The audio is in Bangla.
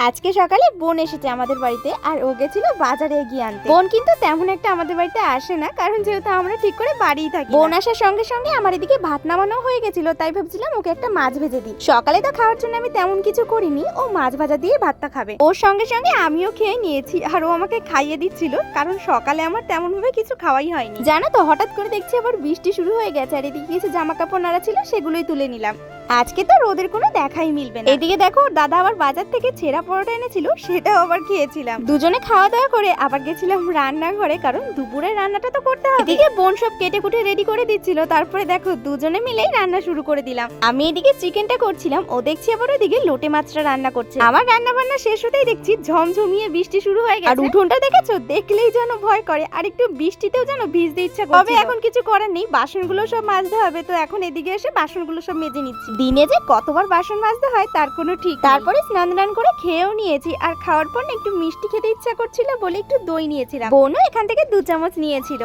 আজকে সকালে বোন এসেছে আমাদের বাড়িতে আর ও গেছিল বাজারে গিয়ে আনতে। বোন কিন্তু তেমন একটা আমাদের বাড়িতে আসে না, কারণ যেহেতু আমরা ঠিক করে বাড়িই থাকি। বোন আসার সঙ্গে সঙ্গে আমার এদিকে ভাত নামানো হয়ে গেছিল, তাই ভাবছিলাম ওকে একটা মাছ ভেজে দিই। সকালে তো খাওয়ার জন্য আমি তেমন কিছু করিনি, ও মাছ ভাজা দিয়ে ভাতটা খাবে। ওর সঙ্গে সঙ্গে আমিও খেয়ে নিয়েছি আর ও আমাকে খাইয়ে দিচ্ছিল, কারণ সকালে আমার তেমন ভাবে কিছু খাওয়াই হয়নি। জানো তো, হঠাৎ করে দেখছি আবার বৃষ্টি শুরু হয়ে গেছে আর এদিকে কিছু জামা কাপড় নাড়া ছিল, সেগুলোই তুলে নিলাম। আজকে তো রোদের কোনো দেখাই মিলবে না। এদিকে দেখো, দাদা আবার বাজার থেকে ছেঁড়া পরোটা এনেছিল, সেটাও আবার খেয়েছিলাম। দুজনে খাওয়া দাওয়া করে আবার গেছিলাম রান্নাঘরে, কারণ দুপুরের রান্নাটা তো করতে হবে। এদিকে বোন সব কেটে কুটে রেডি করে দিচ্ছিল, তারপরে দেখো দুজনে মিলেই রান্না শুরু করে দিলাম। আমি এদিকে চিকেনটা করছিলাম, ও দেখছি আবার ওইদিকে লোটে মাছটা রান্না করছে। আমার রান্না বান্না শেষ হতেই দেখছি ঝমঝমিয়ে বৃষ্টি শুরু হয়ে গেছে। আর উঠোনটা দেখেছো, দেখলেই যেন ভয় করে, আর একটু বৃষ্টিতেও যেন ভিজতে ইচ্ছা করছে। তবে এখন কিছু করার নেই, বাসনগুলো সব মাজতে হবে, তো এখন এদিকে এসে বাসনগুলো সব মেজে নিচ্ছি। দিনে যে কতবার বাসন মাজতে হয় তার কোনো ঠিক। তারপরে স্নান টান করে খেয়েও নিয়েছি, আর খাওয়ার পর একটু মিষ্টি খেতে ইচ্ছা করছিল বলে একটু দই নিয়েছিলাম। বোনও এখান থেকে 2 চামচ নিয়েছিল।